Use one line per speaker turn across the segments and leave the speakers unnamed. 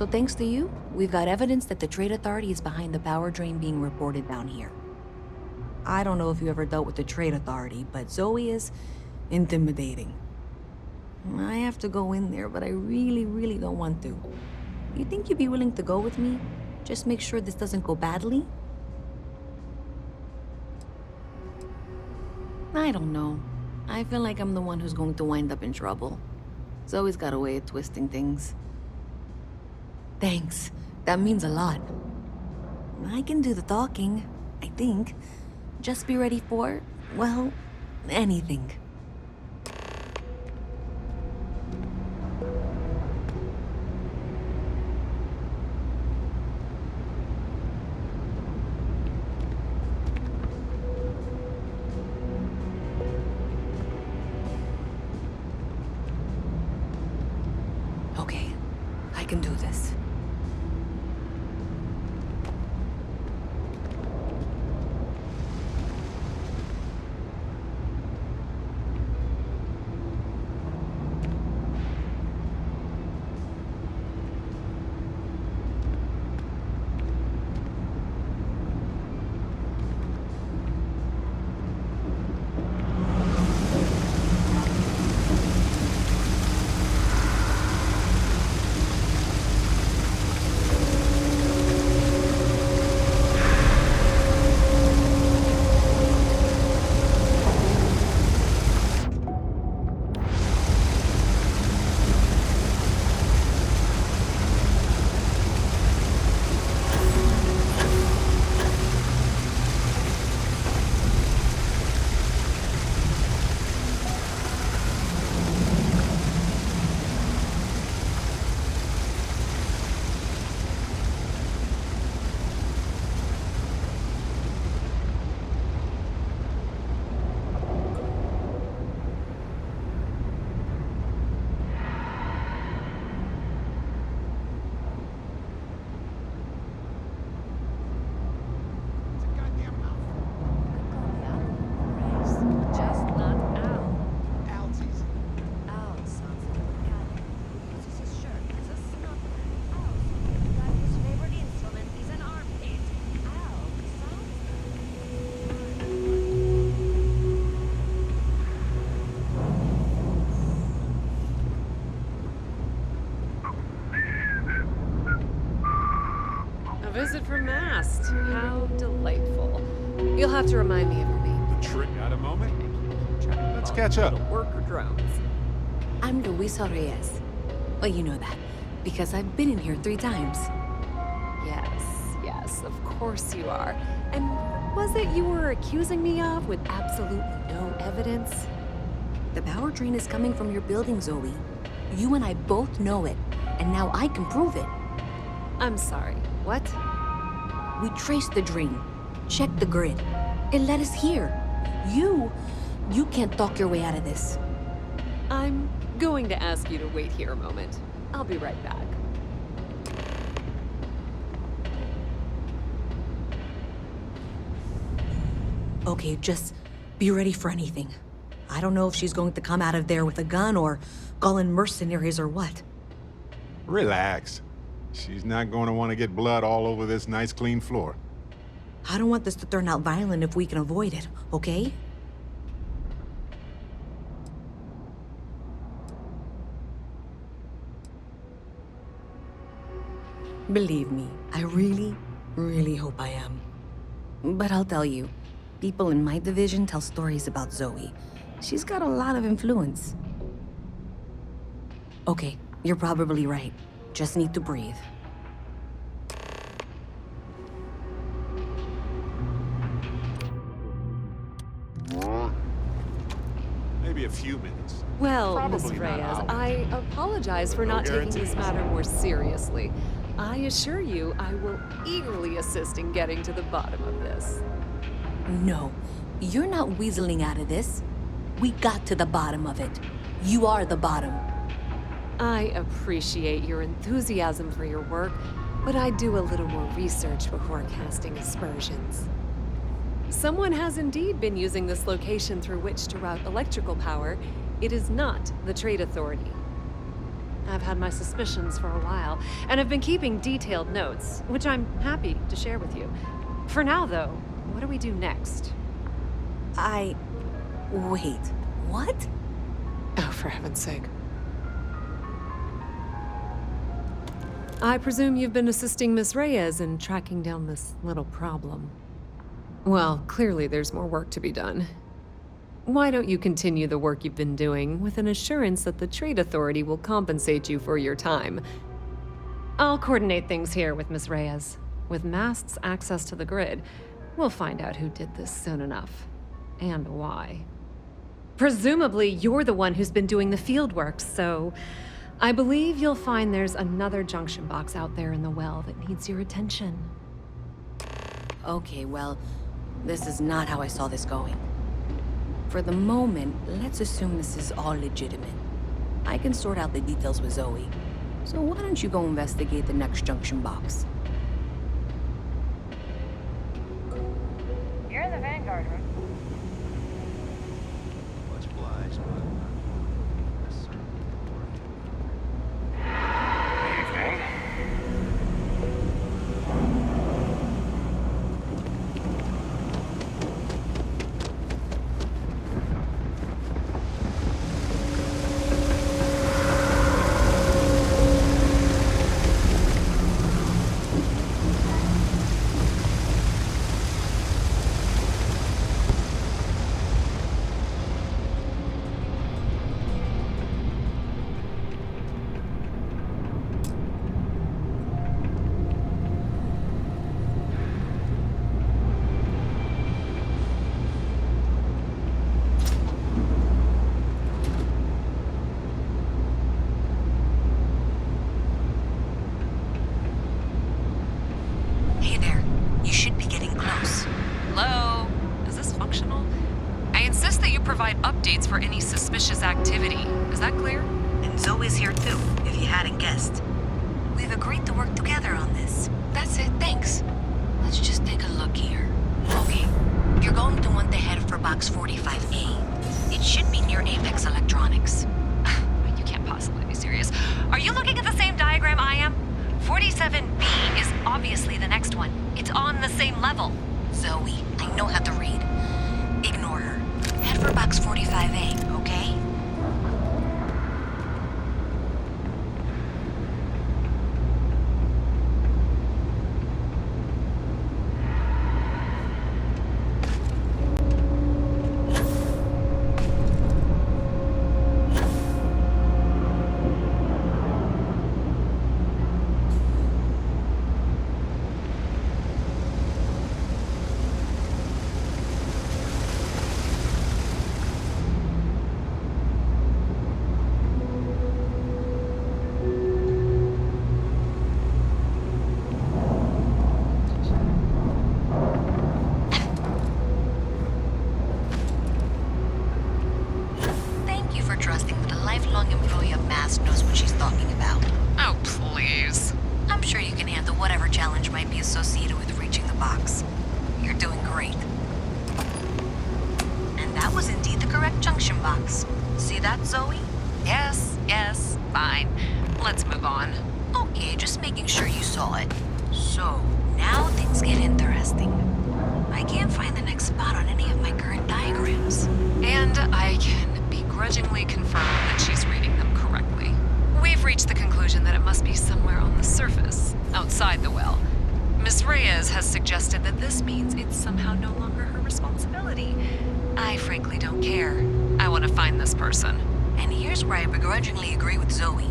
So thanks to you, we've got evidence that the Trade Authority is behind the power drain being reported down here. I don't know if you ever dealt with the Trade Authority, but Zoe is intimidating. I have to go in there, but I really don't want to. You think you'd be willing to go with me? Just make sure this doesn't go badly? I don't know. I feel like I'm the one who's going to wind up in trouble. Zoe's got a way of twisting things. Thanks. That means a lot. I can do the talking, I think. Just be ready for, well, anything. Okay, I can do this.
A visit from Mast. How delightful. You'll have to remind me of your name.
Got a moment? Let's catch up.
Worker drones.
I'm Luisa Reyes. Well, you know that, because I've been in here 3 times.
Yes, of course you are. And what was it you were accusing me of with absolutely no evidence?
The power drain is coming from your building, Zoe. You and I both know it, and now I can prove it.
I'm sorry, what?
We traced the drain, checked the grid. It led us here. You can't talk your way out of this.
I'm going to ask you to wait here a moment. I'll be right back.
Okay, just be ready for anything. I don't know if she's going to come out of there with a gun or call in mercenaries or what.
Relax. She's not going to want to get blood all over this nice clean floor.
I don't want this to turn out violent if we can avoid it, okay? Believe me, I really hope I am. But I'll tell you, people in my division tell stories about Zoe. She's got a lot of influence. Okay, you're probably right. Just need to breathe.
Maybe a few minutes.
Well, Miss
Probably not
Reyes,
hours.
I apologize for
No
not taking this
guarantees.
matter more seriously. I assure you, I will eagerly assist in getting to the bottom of this.
No, you're not weaseling out of this. We got to the bottom of it. You are the bottom.
I appreciate your enthusiasm for your work, but I do a little more research before casting aspersions. Someone has indeed been using this location through which to route electrical power. It is not the Trade Authority. I've had my suspicions for a while, and have been keeping detailed notes, which I'm happy to share with you. For now, though, what do we do next?
Wait, what?
Oh, for heaven's sake. I presume you've been assisting Miss Reyes in tracking down this little problem. Well, clearly there's more work to be done. Why don't you continue the work you've been doing with an assurance that the Trade Authority will compensate you for your time? I'll coordinate things here with Miss Reyes. With Mast's access to the grid, we'll find out who did this soon enough. And why. Presumably, you're the one who's been doing the field work, so I believe you'll find there's another junction box out there in the well that needs your attention.
Okay, well, this is not how I saw this going. For the moment, let's assume this is all legitimate. I can sort out the details with Zoe. So why don't you go investigate the next junction box?
You're in the Vanguard room.
Much obliged, but yes, sir.
Evening.
Hey there, you should be getting close.
Hello? Is this functional? I insist that you provide updates for any suspicious activity. Is that clear?
And Zoe's here too, if you hadn't guessed. We've agreed to work together on this. That's it, thanks. Let's just take a look here. Okay, you're going to want to head for box 45A. It should be near Apex Electronics.
You can't possibly be serious. Are you looking at the same diagram I am? 47B is obviously the next one. It's on the same level.
Zoe, I know how to read. Ignore her. Head for box 45A, okay? Trusting that a lifelong employee of Mass knows what she's talking about.
Oh, please.
I'm sure you can handle whatever challenge might be associated with reaching the box. You're doing great. And that was indeed the correct junction box. See that, Zoe?
Yes, fine. Let's move on.
Okay, just making sure you saw it. So, now things get interesting. I can't find the next spot on any of my current diagrams.
And I can begrudgingly confirm that she's reading them correctly. We've reached the conclusion that it must be somewhere on the surface, outside the well. Miss Reyes has suggested that this means it's somehow no longer her responsibility. I frankly don't care. I want to find this person.
And here's where I begrudgingly agree with Zoe.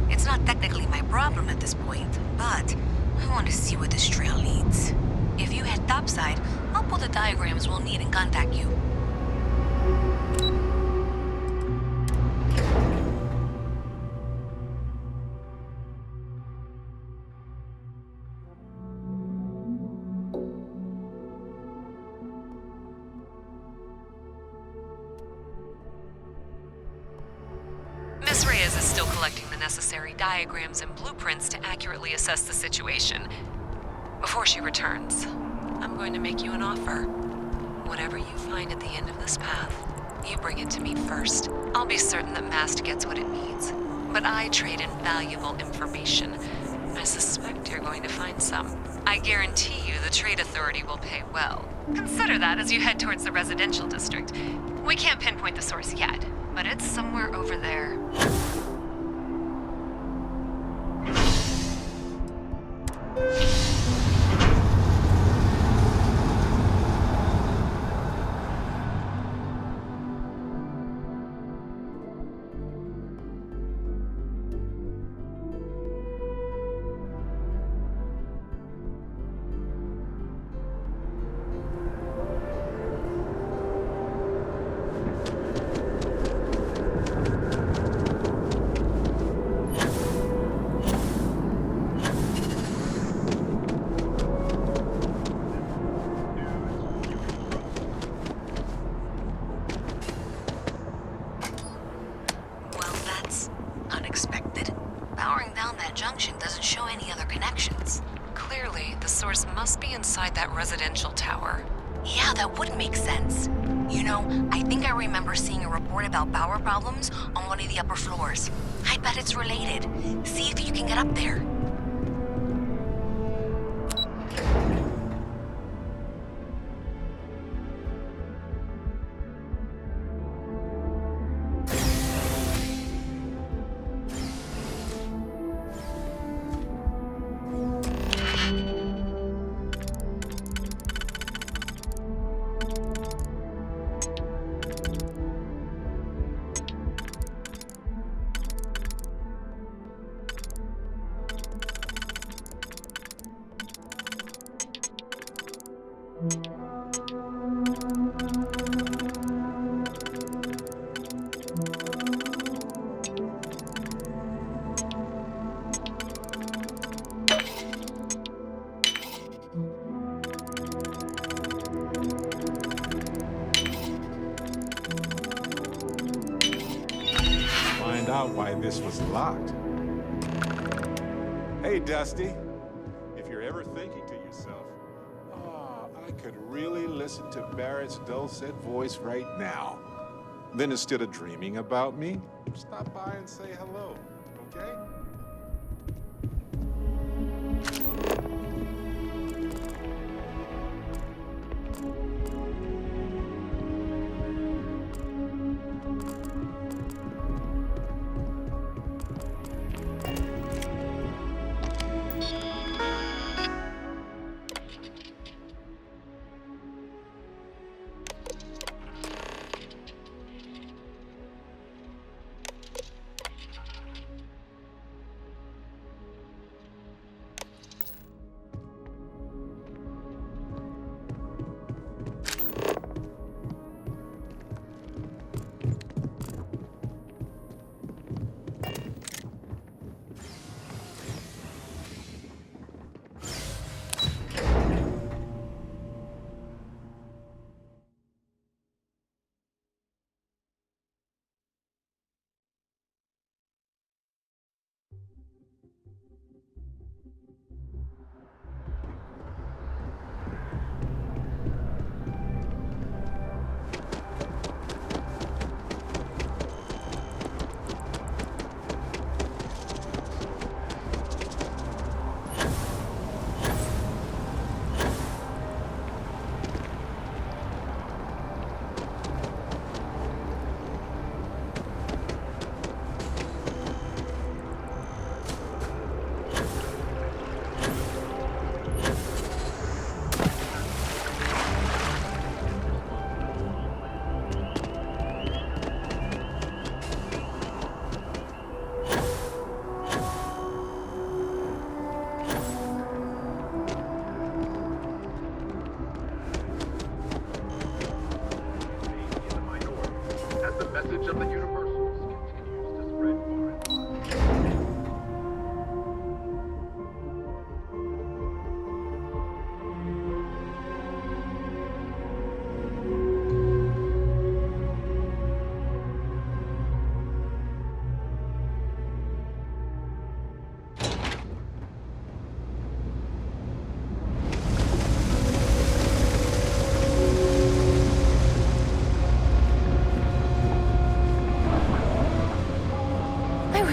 It's not technically my problem at this point, but I want to see where this trail leads. If you head topside, I'll pull the diagrams we'll need and contact you.
Miss Reyes is still collecting the necessary diagrams and blueprints to accurately assess the situation. Before she returns, I'm going to make you an offer. Whatever you find at the end of this path, you bring it to me first. I'll be certain that Mast gets what it needs. but I trade in valuable information. I suspect you're going to find some. I guarantee you the Trade Authority will pay well. Consider that as you head towards the residential district. We can't pinpoint the source yet, but it's somewhere over there. Inside that residential tower.
Yeah, that would make sense. You know, I think I remember seeing a report about power problems on one of the upper floors. I bet it's related. See if you can get up there.
Out why this was locked. Hey, Dusty. If you're ever thinking to yourself, I could really listen to Barrett's dulcet voice right now, then instead of dreaming about me, stop by and say hello, okay?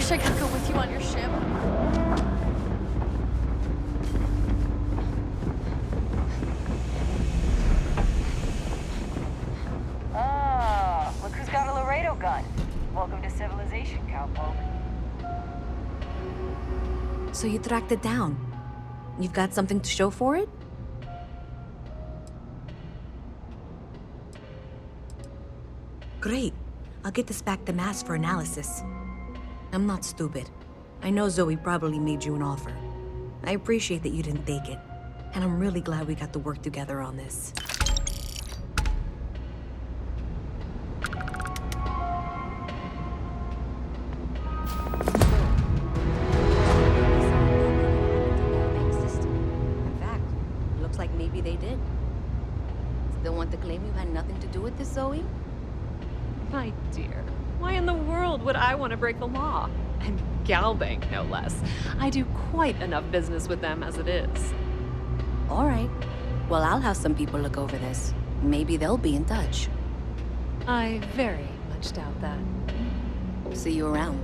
wish I could go with you on your ship.
Ah, look who's got a Laredo gun. Welcome to civilization, cowpoke.
So you tracked it down. You've got something to show for it? Great. I'll get this back to Mass for analysis. I'm not stupid. I know Zoe probably made you an offer. I appreciate that you didn't take it. And I'm really glad we got to work together on this. In fact, looks like maybe they did. Still want to claim you had nothing to do with this, Zoe?
My dear, why in the world would I want to break the law? And Galbank, no less. I do quite enough business with them as it is.
All right. Well, I'll have some people look over this. Maybe they'll be in touch.
I very much doubt that.
See you around.